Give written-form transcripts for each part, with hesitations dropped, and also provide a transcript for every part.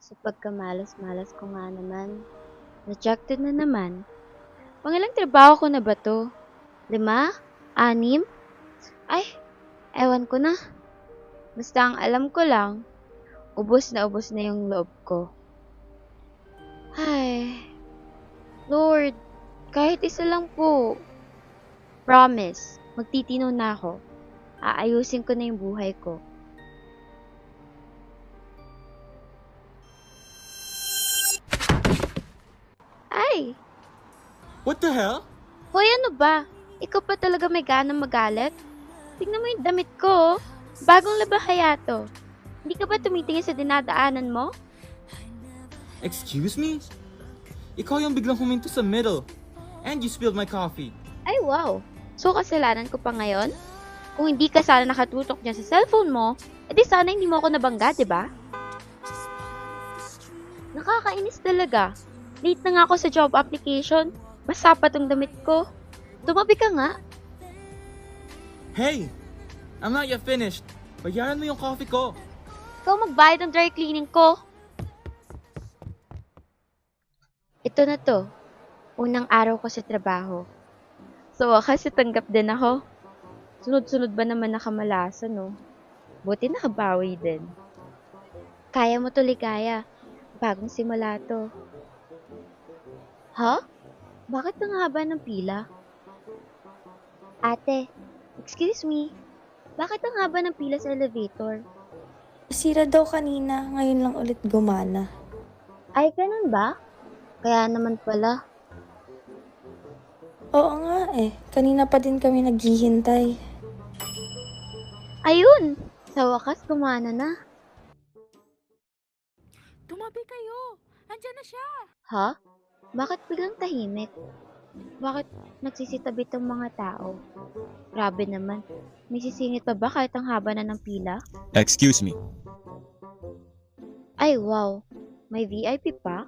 Sa pagkamalas-malas ko nga naman, rejected na naman. Pangilang trabaho ko na ba to? 5? 6? Ay, ewan ko na. Basta ang alam ko lang, ubos na yung loob ko. Ay, Lord, kahit isa lang po. Promise, magtitino na ako. Aayusin ko na yung buhay ko. Ay, What the hell? hoy ano ba? Ikaw pa talaga may ganang magalit? Tingnan mo yung damit ko. Bagong laba kaya to. Hindi ka ba tumitingin sa dinadaanan mo? Excuse me? Ikaw yung biglang huminto sa middle. And you spilled my coffee. Ay wow, so kasalanan ko pa ngayon? Kung hindi ka sana nakatutok dyan sa cellphone mo, edi sana hindi mo ako nabangga, di ba? Nakakainis talaga. Late na nga ako sa job application. Basa pa tong damit ko. Tumabi ka nga. Hey! I'm not yet finished. Bayaran mo yung coffee ko. Ikaw magbayad ng dry cleaning ko. Ito na to. Unang araw ko sa trabaho. So, wakas tanggap din ako. Sunod-sunod ba naman nakamalasa, no? Buti nakabawi din. Kaya mo to, Ligaya. Bagong simula to. Ha? Bakit ang haba ng pila? Ate, excuse me. Bakit ang haba ng pila sa elevator? Sira daw kanina, ngayon lang ulit gumana. Ay, ganun ba? Kaya naman pala. Oo nga eh, kanina pa din kami naghihintay. Ayun! Sa wakas, gumana na. Tumabi kayo! Andiyan na siya! Ha? Bakit biglang tahimik? Bakit nagsisitabi tong mga tao? Grabe naman. May sisingit pa ba kahit ang haba na ng pila? Excuse me. Ay, wow. May VIP pa?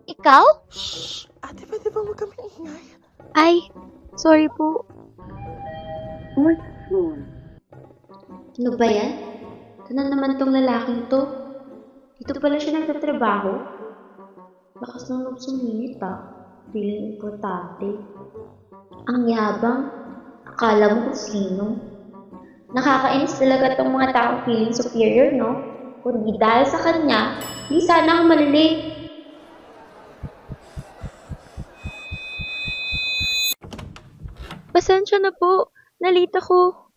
Ikaw? Ate, pwede ba huwag kami ingay? Ay, sorry po. Ano ba yan? Ito na naman tong lalaking to. Dito pala siya nagtatrabaho. Lakas ng loob sumingit Feeling importante. Ang yabang. Akala mo kung sino. Nakakainis talaga tong mga taong feeling superior, no? Kung di dahil sa kanya, di sana ako malilate. Pasensya na po. Nalita ko.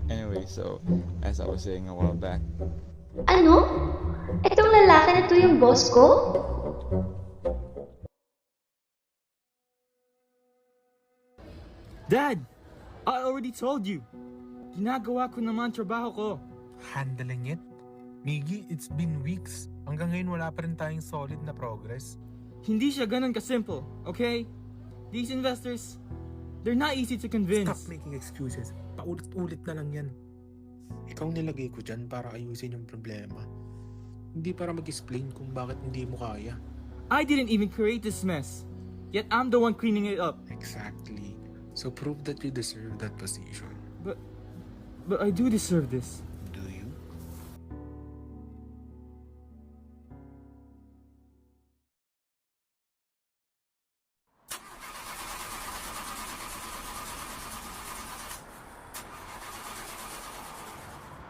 Anyway, so as I was saying a while back, Ano? Itong lalaki na to yung boss ko? Dad! I already told you. Ginagawa ko naman trabaho ko. Handling it? Miggy, it's been weeks. Hanggang ngayon wala pa rin tayong solid na progress. Hindi siya ganun kasimple, okay? These investors, they're not easy to convince. Stop making excuses. Paulit-ulit na lang yan. Ikaw nilagay ko dyan para ayusin yung problema. Hindi para mag-explain kung bakit hindi mo kaya. I didn't even create this mess. Yet I'm the one cleaning it up. Exactly. So prove that you deserve that position. But I do deserve this. Do you?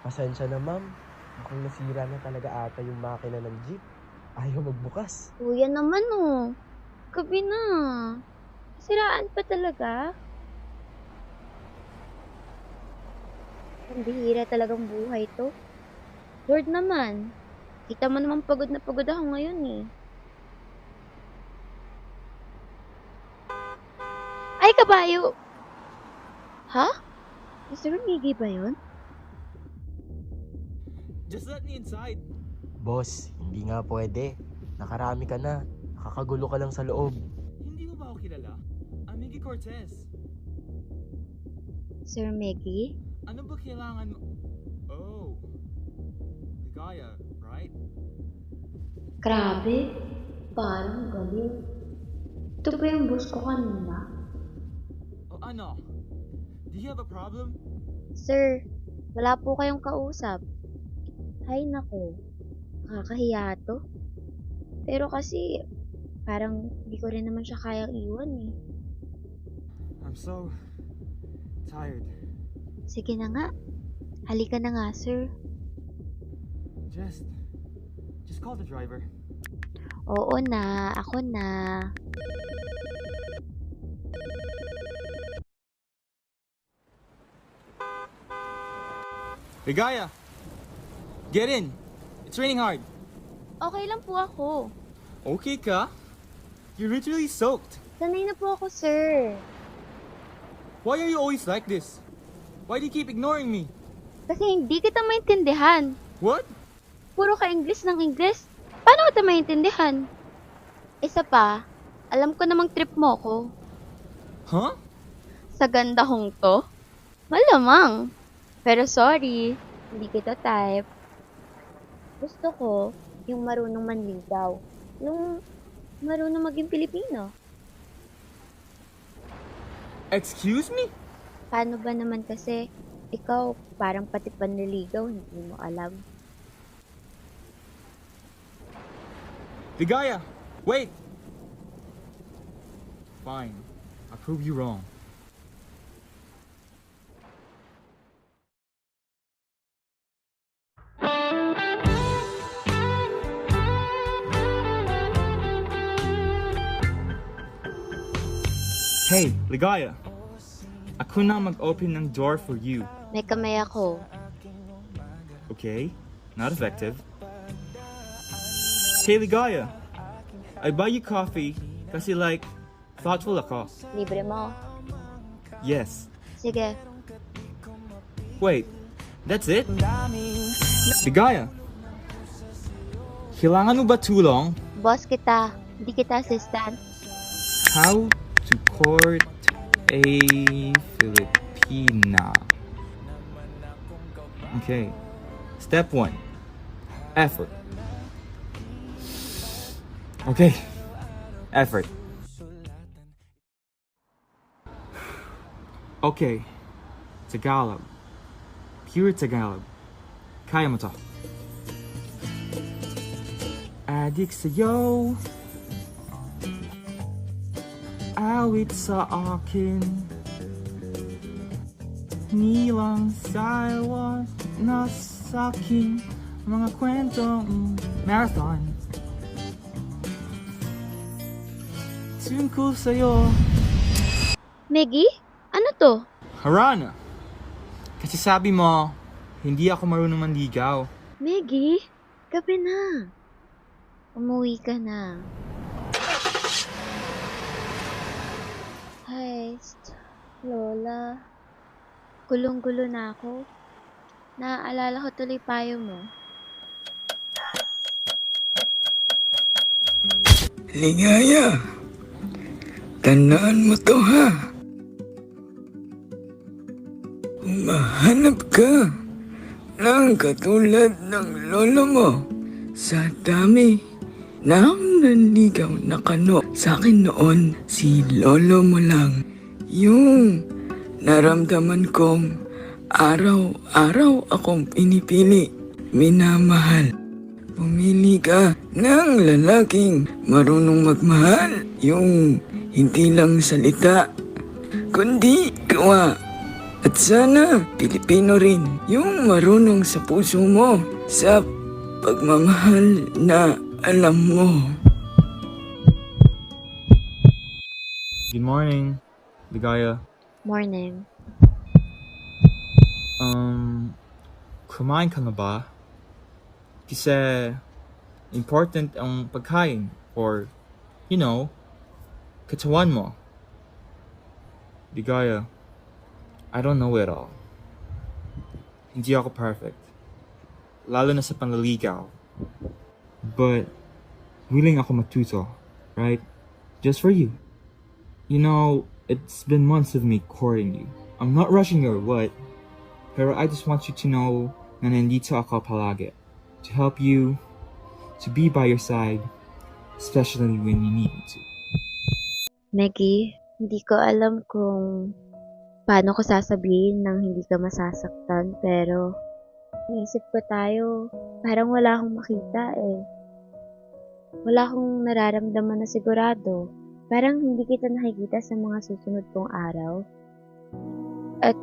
Pasensya na, ma'am. Mukhang nasira na talaga ata yung makina ng jeep. Ayaw magbukas. Kuya naman oh. Gabi na. Siraan pa talaga. Ang bihira talagang buhay to. Lord naman. Kita mo naman pagod na pagod ako ngayon eh. Ay, kabayo! Ha? Mr. Miggy ba yun? Just let me inside. Boss, hindi nga pwede. Nakarami ka na. Nakakagulo ka lang sa loob. Hindi mo ba ako kilala? I'm Miggy Cortez. Sir Miggy? Ano ba kailangan mo? Oh. Ligaya, right? Grabe. Parang galing. Ito ba yung boss ko kanina? O ano? Do you have a problem? Sir, wala po kayong kausap. Hay nako, nakakahiya to. Pero kasi, parang hindi ko rin naman siya kayang iwan eh. I'm so tired. Sige na nga, halika na nga sir. Just call the driver. Oo na, ako na. Ligaya! Get in! It's raining hard. Okay lang po ako. Okay ka? You're literally soaked. Sanay na po ako sir. Why are you always like this? Why do you keep ignoring me? Kasi hindi kita maintindihan. What? Puro ka English ng English. Paano kita maintindihan? Isa pa, alam ko namang trip mo ko. Huh? Sa ganda hong to? Malamang. Pero sorry, hindi kita type. Gusto ko yung marunong manligaw. Yung marunong maging Pilipino. Excuse me? Paano ba naman kasi ikaw parang pati panliligaw hindi mo alam. Ligaya! Wait! Fine. I'll prove you wrong. Hey, Ligaya. Ako na mag-open ng door for you. May kamay ako. Okay? Not effective. Hey, Ligaya. I buy you coffee kasi like, thoughtful ako. Libre mo. Yes. Sige. Wait, that's it? Ligaya. Kailangan mo ba tulong? Boss kita. Hindi kita assistant. How to court a Filipina. Okay. Step 1. Effort. Okay. Effort. Okay. Tagalog. Pure Tagalog. Kaya mo to. Adik sa'yo. Awit sa akin. Nilang sayaw na sa'king mga kwentong marathon. Tungkol sa'yo. Meggy? Ano to? Harana. Kasi sabi mo, hindi ako marunong manligaw. Meggy? Gabi na. Umuwi ka na. Heist, Lola. Gulong-gulo na ako. Naaalala ko tuloy payo mo. Ligaya, tandaan mo to ha. Kung mahanap ka ng katulad ng lolo mo, sa dami ng nanligaw na kano sa akin noon, si lolo mo lang yung naramdaman kong araw-araw akong pinipili, minamahal. Pumili ka ng lalaking marunong magmahal, yung hindi lang salita, kundi gawa. At sana Pilipino rin, yung marunong sa puso mo, sa pagmamahal na alam mo. Good morning, Ligaya. Morning. Kumain ka na ba? Kasi important ang pagkain or, you know, katawan mo. Ligaya, I don't know it all. Hindi ako perfect. Lalo na sa panliligaw. But, willing ako matuto, right? Just for you. You know, it's been months of me courting you. I'm not rushing you or what, pero I just want you to know na nandito ako palagi. To help you, to be by your side, especially when you need me to. Meggy, hindi ko alam kung paano ko sasabihin nang hindi ka masasaktan, pero naisip ko tayo, parang wala akong makita eh. Wala akong nararamdaman na sigurado. Parang hindi kita nakikita sa mga susunod kong araw. At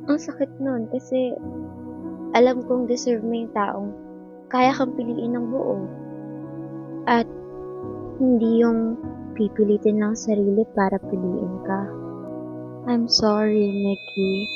ang sakit nun kasi alam kong deserve mo yung taong kaya kang piliin ng buo. At hindi yung pipilitin lang sarili para piliin ka. I'm sorry, Nikki.